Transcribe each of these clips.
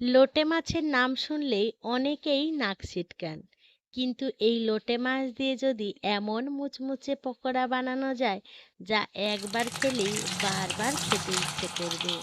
লোটে মাছের নাম শুনলেই অনেকেই নাক ছিটকান। কিন্তু এই লোটে মাছ দিয়ে যদি এমন মুচমুচে পকোড়া বানানো যায়, যা একবার খেলেই বারবার খেতে ইচ্ছে করবে।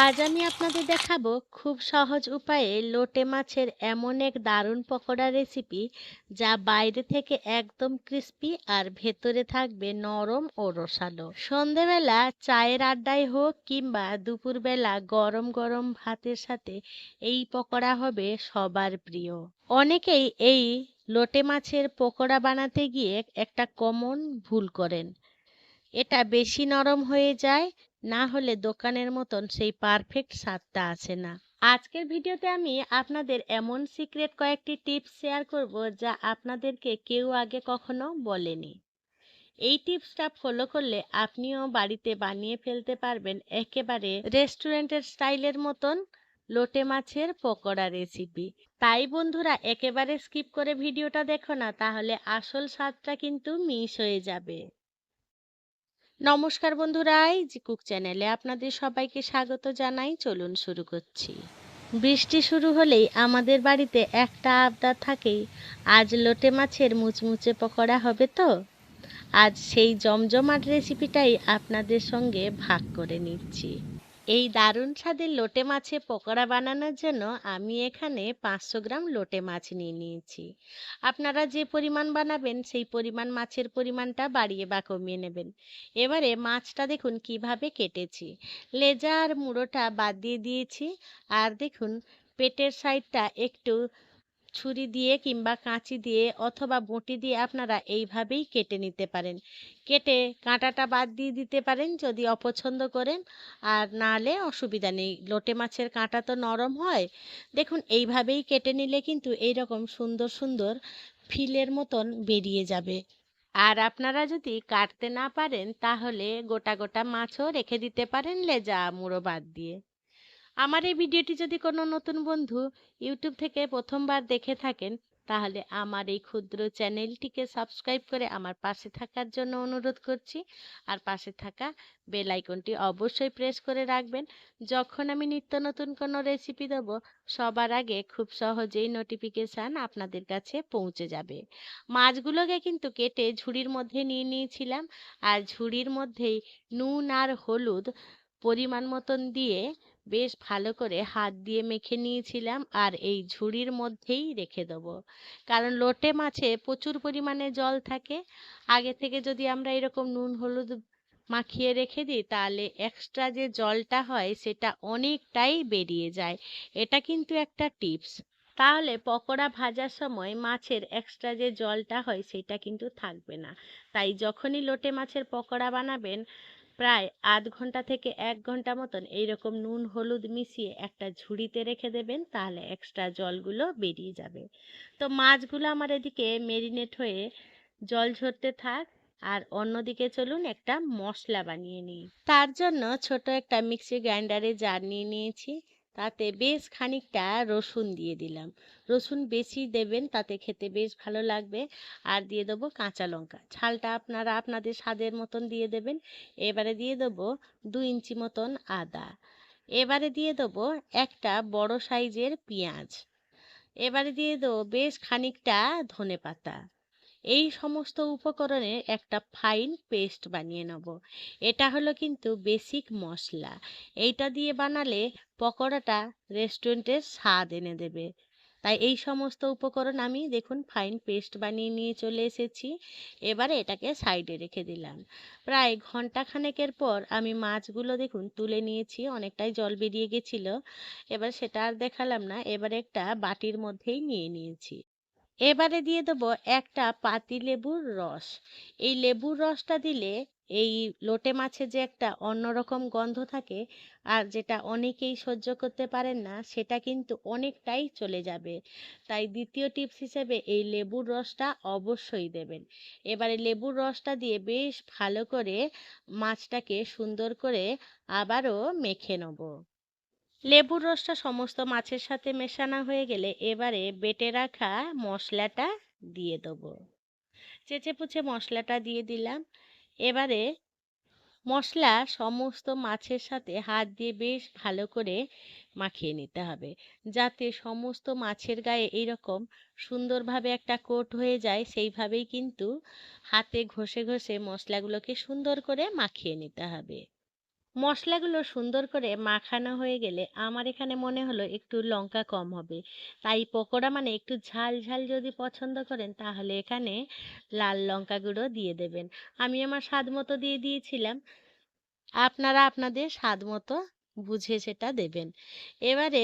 আজ আমি আপনাদের দেখাবো খুব সহজ উপায়ে লোটে মাছের এমন এক দারুণ পকোড়া রেসিপি, যা বাইরে থেকে একদম ক্রিস্পি আর ভেতরে থাকবে নরম ও রসালো। সন্ধেবেলা চায়ের আড্ডায় হোক কিংবা দুপুরবেলা গরম গরম ভাতের সাথে এই পকোড়া হবে সবার প্রিয়। অনেকেই এই লোটে মাছের পকোড়া বানাতে গিয়ে একটা কমন ভুল করেন। এটা বেশি নরম হয়ে যায়, না হলে দোকানের মতন সেই পারফেক্ট স্বাদটা আসে না। আজকের ভিডিওতে আমি আপনাদের এমন সিক্রেট কয়েকটি টিপস শেয়ার করব, যা আপনাদেরকে কেউ আগে কখনো বলেনি। এই টিপসটা ফলো করলে আপনিও বাড়িতে বানিয়ে ফেলতে পারবেন একেবারে রেস্টুরেন্টের স্টাইলের মতন লোটে মাছের পকোড়া রেসিপি। তাই বন্ধুরা, একেবারে স্কিপ করে ভিডিওটা দেখো না, তাহলে আসল স্বাদটা কিন্তু মিস হয়ে যাবে। নমস্কার বন্ধুরা, ইজি কুক চ্যানেলে আপনাদের সবাইকে স্বাগত জানাই। চলুন শুরু করছি। বৃষ্টি শুরু হলেই আমাদের বাড়িতে একটা আবদার থাকেই, আজ লোটে মাছের মুচমুচে পকোড়া হবে তো। আজ সেই জমজমাট রেসিপিটাই আপনাদের সঙ্গে ভাগ করে নিচ্ছি। এই দারুণ স্বাদের লোটে মাছে পকোড়া বানানোর জন্য আমি এখানে 500 গ্রাম লোটে মাছ নিয়ে নিয়েছি। আপনারা যে পরিমাণ বানাবেন সেই পরিমাণ মাছের পরিমাণটা বাড়িয়ে বা কমিয়ে নেবেন। এবারে মাছটা দেখুন কিভাবে কেটেছি। লেজা আর মুড়োটা বাদ দিয়ে দিয়েছি। আর দেখুন, পেটের সাইডটা একটু ছুরি দিয়ে কিংবা কাঁচি দিয়ে অথবা বঁটি দিয়ে আপনারা এইভাবেই কেটে নিতে পারেন। কেটে কাঁটাটা বাদ দিয়ে দিতে পারেন যদি অপছন্দ করেন, আর নাহলে অসুবিধা নেই, লোটে মাছের কাঁটা তো নরম হয়। দেখুন, এইভাবেই কেটে নিলে কিন্তু এইরকম সুন্দর সুন্দর ফিলের মতন বেরিয়ে যাবে। আর আপনারা যদি কাটতে না পারেন, তাহলে গোটা গোটা মাছও রেখে দিতে পারেন লেজা মুড়ো বাদ দিয়ে। আমার এই ভিডিওটি যদি কোনো নতুন বন্ধু ইউটিউব থেকে প্রথমবার দেখে থাকেন, তাহলে আমার এই ক্ষুদ্র চ্যানেলটিকে সাবস্ক্রাইব করে আমার পাশে থাকার জন্য অনুরোধ করছি। আর পাশে থাকা বেল আইকনটি অবশ্যই প্রেস করে রাখবেন। যখন আমি নিত্য নতুন কোনো রেসিপি দেব, সবার আগে খুব সহজেই নোটিফিকেশান আপনাদের কাছে পৌঁছে যাবে। মাছগুলোকে কিন্তু কেটে ঝুড়ির মধ্যে নিয়ে নিয়েছিলাম, আর ঝুড়ির মধ্যেই নুন আর হলুদ পরিমাণ মতন দিয়ে বেশ ভালো করে হাত দিয়ে মেখে নিয়েছিলাম, আর এই ঝুড়ির মধ্যেই রেখে দেবো। কারণ লোটে মাছে প্রচুর পরিমাণে জল থাকে। আগে থেকে যদি আমরা এরকম নুন হলুদ মাখিয়ে রেখে দিই, তাহলে এক্সট্রা যে জলটা হয় সেটা অনেকটাই বেরিয়ে যায়। এটা কিন্তু একটা টিপস। তাহলে পকোড়া ভাজার সময় মাছের এক্সট্রা যে জলটা হয় সেটা কিন্তু থাকবে না। তাই যখনই লোটে মাছের পকোড়া বানাবেন, প্রায় আধ ঘন্টা থেকে 1 ঘন্টা মতন এইরকম নুন হলুদ মিশিয়ে একটা ঝুড়িতে রেখে দেবেন, তাহলে এক্সট্রা জলগুলো বেরিয়ে যাবে। তো মাছগুলো আমার এদিকে মেরিনেট হয়ে জল ঝরতে থাক। আর অন্যদিকে চলুন একটা মশলা বানিয়ে নিই। তার জন্য ছোট একটা মিক্সি গ্রাইন্ডারে জার নিয়ে নিয়েছি। তাতে বেশ খানিকটা রসুন দিয়ে দিলাম। রসুন বেশি দেবেন, তাতে খেতে বেশ ভালো লাগবে। আর দিয়ে দেবো কাঁচা লঙ্কা, ঝালটা আপনারা আপনাদের স্বাদের মতন দিয়ে দেবেন। এবারে দিয়ে দেবো 2 ইঞ্চি মতন আদা। এবারে দিয়ে দেবো একটা বড় সাইজের পেঁয়াজ। এবারে দিয়ে দেবো বেশ খানিকটা ধনেপাতা। এই সমস্ত উপকরণের একটা ফাইন পেস্ট বানিয়ে নেব। এটা হলো কিন্তু বেসিক মশলা। এইটা দিয়ে বানালে পকোড়াটা রেস্টুরেন্টের স্বাদ এনে দেবে। তাই এই সমস্ত উপকরণ আমি দেখুন ফাইন পেস্ট বানিয়ে নিয়ে চলে এসেছি। এবারে এটাকে সাইডে রেখে দিলাম। প্রায় ঘন্টা খানেকের পর আমি মাছগুলো দেখুন তুলে নিয়েছি, অনেকটাই জল বেরিয়ে গেছিল। এবার সেটা আর দেখালাম না, এবারে একটা বাটির মধ্যেই নিয়ে নিয়েছি। এবারে দিয়ে দেবো একটা পাতি লেবুর রস। এই লেবুর রসটা দিলে এই লোটে মাছে যে একটা অন্যরকম গন্ধ থাকে, আর যেটা অনেকেই সহ্য করতে পারেন না, সেটা কিন্তু অনেকটাই চলে যাবে। তাই দ্বিতীয় টিপস হিসেবে এই লেবুর রসটা অবশ্যই দেবেন। এবারে লেবুর রসটা দিয়ে বেশ ভালো করে মাছটাকে সুন্দর করে আবারও মেখে নেব। লেবুর রসটা সমস্ত মাছের সাথে মেশানো হয়ে গেলে এবারে বেটে রাখা মশলাটা দিয়ে দেবো। চেঁচে পুচে মশলাটা দিয়ে দিলাম। এবারে মশলা সমস্ত মাছের সাথে হাত দিয়ে বেশ ভালো করে মাখিয়ে নিতে হবে, যাতে সমস্ত মাছের গায়ে এইরকম সুন্দরভাবে একটা কোট হয়ে যায়। সেইভাবেই কিন্তু হাতে ঘষে ঘষে মশলাগুলোকে সুন্দর করে মাখিয়ে নিতে হবে। মশলাগুলো সুন্দর করে মাখানো হয়ে গেলে আমার এখানে মনে হলো একটু লঙ্কা কম হবে, তাই পকোড়া মানে একটু ঝাল ঝাল যদি পছন্দ করেন তাহলে এখানে লাল লঙ্কা গুঁড়ো দিয়ে দেবেন। আমি আমার স্বাদ মতো দিয়ে দিয়েছিলাম, আপনারা আপনাদের স্বাদ মতো বুঝে সেটা দেবেন। এবারে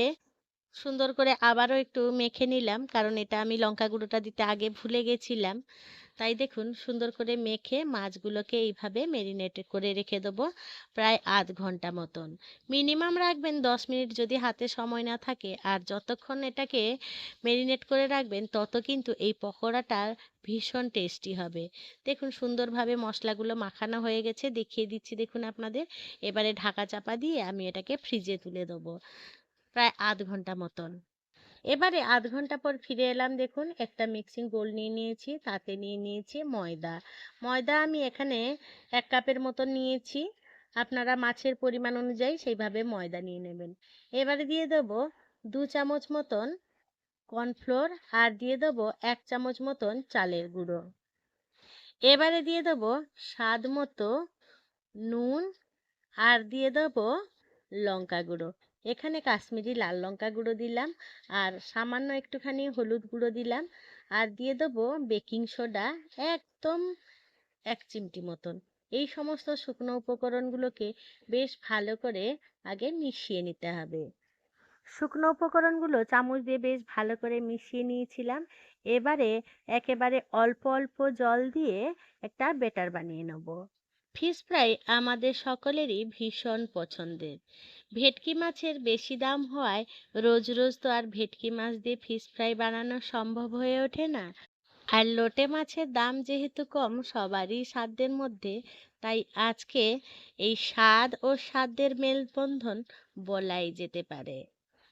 সুন্দর করে আবারও একটু মেখে নিলাম, কারণ এটা আমি লঙ্কা গুঁড়োটা দিতে আগে ভুলে গেছিলাম। তাই দেখুন সুন্দর করে মেখে মাছগুলোকে এইভাবে মেরিনেট করে রেখে দেবো প্রায় আধ ঘন্টা মতন। মিনিমাম রাখবেন 10 মিনিট যদি হাতে সময় না থাকে, আর যতক্ষণ এটাকে মেরিনেট করে রাখবেন তত কিন্তু এই পকোড়াটা ভীষণ টেস্টি হবে। দেখুন সুন্দরভাবে মশলাগুলো মাখানো হয়ে গেছে, দেখিয়ে দিচ্ছি দেখুন আপনাদের। এবারে ঢাকা চাপা দিয়ে আমি এটাকে ফ্রিজে তুলে দেবো প্রায় আধ ঘন্টা মতন। এবারে আধ ঘন্টা পর ফিরে এলাম, দেখুন একটা মিক্সিং বোল নিয়ে নিয়েছি, তাতে নিয়ে নিয়েছি ময়দা। ময়দা আমি এখানে 1 কাপের মতন নিয়েছি, আপনারা মাছের পরিমাণ অনুযায়ী সেইভাবে ময়দা নিয়ে নেবেন। এবারে দিয়ে দেবো 2 চামচ মতন কর্নফ্লোর, আর দিয়ে দেবো 1 চামচ মতন চালের গুঁড়ো। এবারে দিয়ে দেবো স্বাদ মতো নুন, আর দিয়ে দেবো লঙ্কা গুঁড়ো। এখানে কাশ্মীরি লাল লঙ্কা গুঁড়ো দিলাম, আর সামান্য একটুখানি হলুদ গুঁড়ো দিলাম, আর দিয়ে দেবো বেকিং সোডা একদম 1 চিমটি মতন। এই সমস্ত শুকনো উপকরণগুলোকে বেশ ভালো করে আগে মিশিয়ে নিতে হবে। শুকনো উপকরণগুলো চামচ দিয়ে বেশ ভালো করে মিশিয়ে নিয়েছিলাম। এবারে একেবারে অল্প অল্প জল দিয়ে একটা ব্যাটার বানিয়ে নেব। ফিশ ফ্রাই আমাদের সকলেরই ভীষণ পছন্দের। ভেটকি মাছের বেশি দাম হওয়ায় রোজ রোজ তো আর ভেটকি মাছ দিয়ে ফিশ ফ্রাই বানানো সম্ভব হয়ে ওঠে না। আর লোটে মাছের দাম যেহেতু কম সবারই সাধ্যের মধ্যে, তাই আজকে এই স্বাদ ও সাধ্যের মেলবন্ধন বলাই যেতে পারে।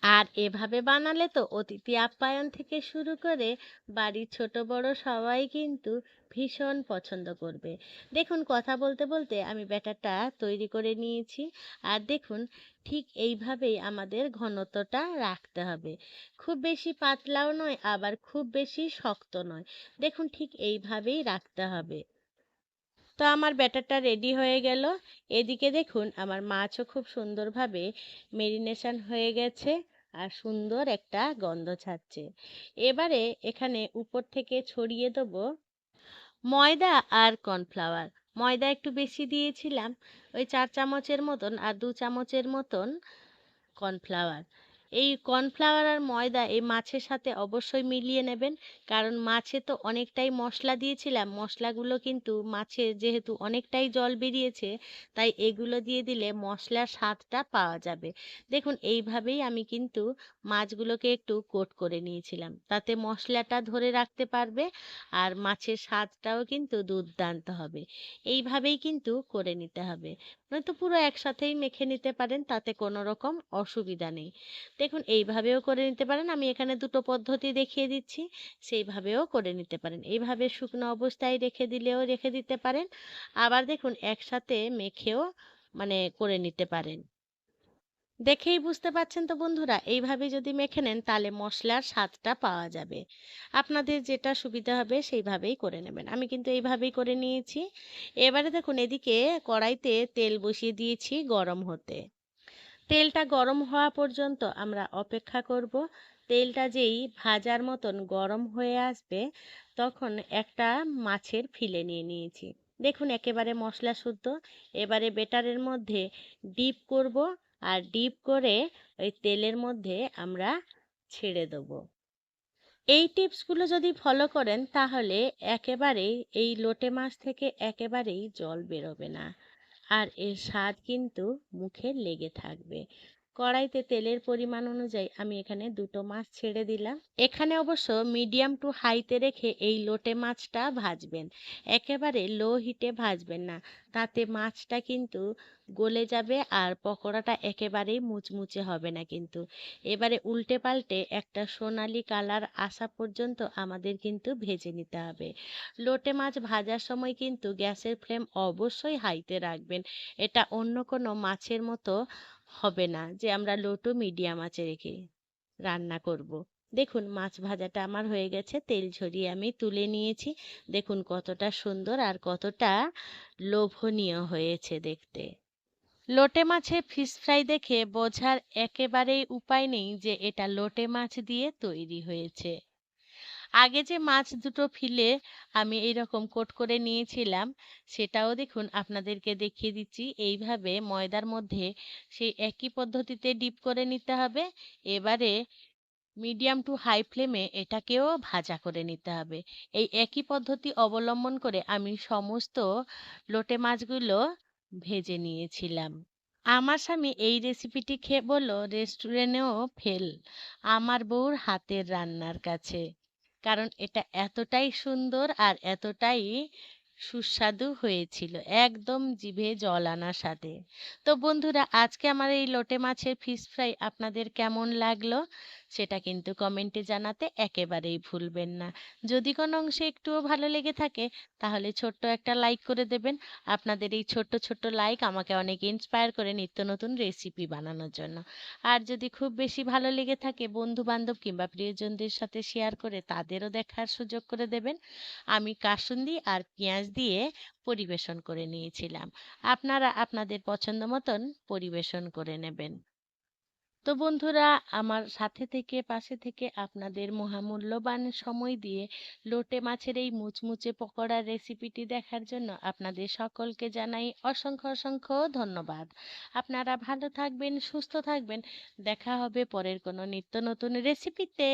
আর এভাবে বানালে তো অতিথি আপ্যায়ন থেকে শুরু করে বাড়ির ছোট বড় সবাই কিন্তু ভীষণ পছন্দ করবে। দেখুন কথা বলতে বলতে আমি ব্যাটারটা তৈরি করে নিয়েছি, আর দেখুন ঠিক এইভাবেই আমাদের ঘনত্বটা রাখতে হবে। খুব বেশি পাতলাও নয়, আবার খুব বেশি শক্ত নয়। দেখুন ঠিক এইভাবেই রাখতে হবে। তো আমার ব্যাটারটা রেডি হয়ে গেল। এদিকে দেখুন আমার মাছও খুব সুন্দরভাবে মেরিনেশন হয়ে গেছে, আর সুন্দর একটা গন্ধ ছাড়ছে। এবারে এখানে উপর থেকে ছড়িয়ে দেবো ময়দা আর কর্নফ্লাওয়ার। ময়দা একটু বেশি দিয়েছিলাম, ওই 4 চামচের মতন, আর 2 চামচের মতন কর্নফ্লাওয়ার। এই কর্নফ্লাওয়ার আর ময়দা এই মাছের সাথে অবশ্যই মিলিয়ে নেবেন, কারণ মাছে তো অনেকটাই মশলা দিয়েছিলাম, মশলাগুলো কিন্তু মাছে যেহেতু অনেকটাই জল বেরিয়েছে, তাই এগুলো দিয়ে দিলে মশলার স্বাদটা পাওয়া যাবে। দেখুন এইভাবেই আমি কিন্তু মাছগুলোকে একটু কোট করে নিয়েছিলাম, তাতে মশলাটা ধরে রাখতে পারবে, আর মাছের স্বাদটাও কিন্তু দুর্দান্ত হবে। এইভাবেই কিন্তু করে নিতে হবে, নয়তো পুরো একসাথেই মেখে নিতে পারেন, তাতে কোনো রকম অসুবিধা নেই। দেখুন এইভাবেও করে নিতে পারেন, আমি এখানে দুটো পদ্ধতি দেখিয়ে দিচ্ছি, সেইভাবেও করে নিতে পারেন। এইভাবে শুকনো অবস্থায় রেখে দিলেও রেখে দিতে পারেন, আবার দেখুন একসাথে মেখেও মানে করে নিতে পারেন। দেখেই বুঝতে পারছেন তো বন্ধুরা, এইভাবে যদি মেখে নেন তাহলে মশলার স্বাদটা পাওয়া যাবে। আপনাদের যেটা সুবিধা হবে সেইভাবেই করে নেবেন, আমি কিন্তু এইভাবেই করে নিয়েছি। এবারে দেখুন এদিকে কড়াইতে তেল বসিয়ে দিয়েছি গরম হতে। তেলটা গরম হওয়া পর্যন্ত আমরা অপেক্ষা করব। তেলটা যেই ভাজার মতন গরম হয়ে আসবে, তখন একটা মাছের ফিলে নিয়ে নিয়েছি। দেখুন একেবারে মশলা শুদ্ধ। এবারে বেটারের মধ্যে ডিপ করব, আর ডিপ করে ওই তেলের মধ্যে আমরা ছেড়ে দেবো। এই টিপসগুলো যদি ফলো করেন তাহলে একেবারেই এই লোটে মাছ থেকে একেবারেই জল বেরোবে না, আর এর স্বাদ কিন্তু মুখে লেগে থাকবে। কড়াইতে তেলের পরিমাণ অনুযায়ী আমি এখানে দুটো মাছ ছেড়ে দিলাম। এখানে অবশ্য মিডিয়াম টু হাইতে রেখে এই লোটে মাছটা ভাজবেন, একেবারে লো হিটে ভাজবেন না, তাতে মাছটা কিন্তু গলে যাবে আর পকোড়াটা একেবারেই মুচমুচে হবে না কিন্তু। এবারে উল্টে পাল্টে একটা সোনালি কালার আসা পর্যন্ত আমাদের কিন্তু ভেজে নিতে হবে। লোটে মাছ ভাজার সময় কিন্তু গ্যাসের ফ্লেম অবশ্যই হাইতে রাখবেন, এটা অন্য কোনো মাছের মতো হবে না যে আমরা লো টু মিডিয়াম আঁচে রেখে রান্না করব। দেখুন মাছ ভাজাটা আমার হয়ে গেছে, তেল ঝরিয়ে আমি তুলে নিয়েছি। দেখুন কতটা সুন্দর আর কতটা লোভনীয় হয়েছে দেখতে। লোটে মাছের ফিশ ফ্রাই দেখে বোঝার একেবারেই উপায় নেই যে এটা লোটে মাছ দিয়ে তৈরি হয়েছে। আগে যে মাছ দুটো ফিলে আমি এইরকম কোট করে নিয়েছিলাম, সেটাও দেখুন আপনাদেরকে দেখিয়ে দিচ্ছি। এইভাবে ময়দার মধ্যে সেই একই পদ্ধতিতে ডিপ করে নিতে হবে। এবারে মিডিয়াম টু হাই ফ্লেমে এটাকেও ভাজা করে নিতে হবে। এই একই পদ্ধতি অবলম্বন করে আমি সমস্ত লোটে মাছগুলো ভেজে নিয়েছিলাম। আমার স্বামী এই রেসিপিটি খেয়ে বলল রেস্টুরেন্টেও ফেল আমার বউর হাতের রান্নার কাছে, কারণ এটা এতটাই সুন্দর আর এতটাই সুস্বাদু হয়েছিল, একদম জিভে জল আনার সাথে। তো বন্ধুরা, আজকে আমার এই লোটে মাছের ফিশ ফ্রাই আপনাদের কেমন লাগলো সেটা কিন্তু কমেন্টে জানাতে একেবারেই ভুলবেন না। যদি কোনো অংশে একটুও ভালো লেগে থাকে তাহলে ছোট্ট একটা লাইক করে দেবেন। আপনাদের এই ছোট্ট ছোট্ট লাইক আমাকে অনেক ইন্সপায়ার করে নিত্য নতুন রেসিপি বানানোর জন্য। আর যদি খুব বেশি ভালো লেগে থাকে বন্ধু বান্ধব কিংবা প্রিয়জনদের সাথে শেয়ার করে তাদেরও দেখার সুযোগ করে দেবেন। আমি কাসুন্দি আর পেঁয়াজ দিয়ে পরিবেশন করে নিয়েছিলাম। আপনারা আপনাদের পছন্দ মতন পরিবেশন করে নেবেন। তো বন্ধুরা, আমার সাথে থেকে পাশে থেকে আপনাদের মহামূল্যবান সময় দিয়ে লোটে মাছের এই মুচমুচে পকোড়ার রেসিপিটি দেখার জন্য আপনাদের সকলকে জানাই অসংখ্য অসংখ্য ধন্যবাদ। আপনারা ভালো থাকবেন, সুস্থ থাকবেন। দেখা হবে পরের কোনো নিত্য নতুন রেসিপিতে।